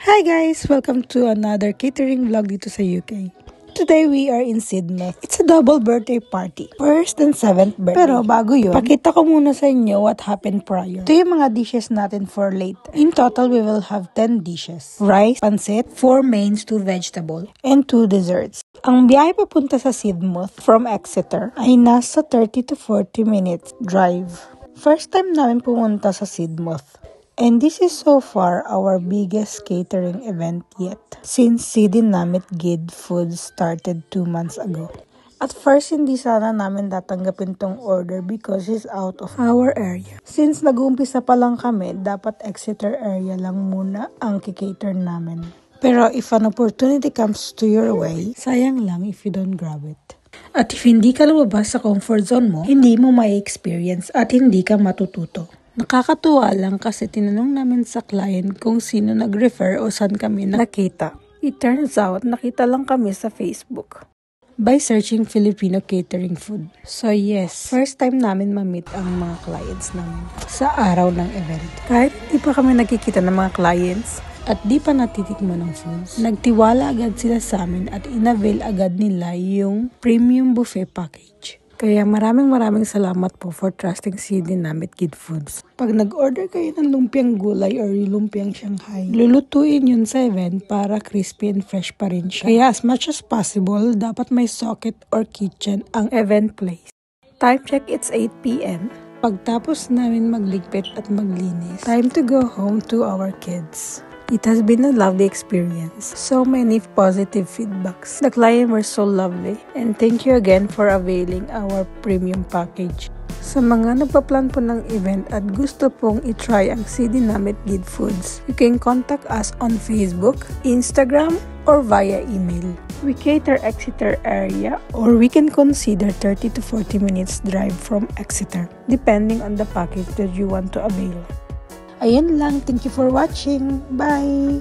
Hi guys! Welcome to another catering vlog dito sa UK. Today we are in Sidmouth. It's a double birthday party. First and 7th birthday. Pero bago yun, pakita ko muna sa inyo what happened prior. Ito yung mga dishes natin for later. In total, we will have 10 dishes. Rice, pancit, 4 mains, 2 vegetable, and 2 desserts. Ang biyahe papunta sa Sidmouth from Exeter ay nasa 30 to 40 minutes drive. First time namin pumunta sa Sidmouth. And this is so far our biggest catering event yet since CD Namit Gid Foods started 2 months ago. At first, hindi sana namin tatanggapin tong order because it's out of our area. Since nag-uumpisa pa lang kami, dapat Exeter area lang muna ang kikater namin. Pero if an opportunity comes to your way, sayang lang if you don't grab it. At if hindi ka lumabas sa comfort zone mo, hindi mo may experience at hindi ka matututo. Nakakatuwa lang kasi tinanong namin sa client kung sino nag-refer o saan kami nakita. It turns out, nakita lang kami sa Facebook by searching Filipino catering food. So yes, first time namin ma-meet ang mga clients namin sa araw ng event. Kahit di pa kami nakikita ng mga clients at di pa natitikman ng foods, nagtiwala agad sila sa amin at inavail agad nila yung premium buffet package. Kaya maraming salamat po for trusting CD Namit Gid Foods. Pag nag-order kayo ng lumpiang gulay or lumpiang Shanghai, lulutuin yun sa event para crispy and fresh pa rin siya. Kaya as much as possible, dapat may socket or kitchen ang event place. Time check, it's 8 p.m. Pagtapos namin magligpit at maglinis, time to go home to our kids. It has been a lovely experience. So many positive feedbacks. The clients were so lovely. And thank you again for availing our premium package. Sa mga nagpa-plan po ng event at gusto pong itry ang CD Namit Gid Foods, you can contact us on Facebook, Instagram, or via email. We cater Exeter area or we can consider 30 to 40 minutes drive from Exeter, depending on the package that you want to avail. Ayan lang. Thank you for watching. Bye!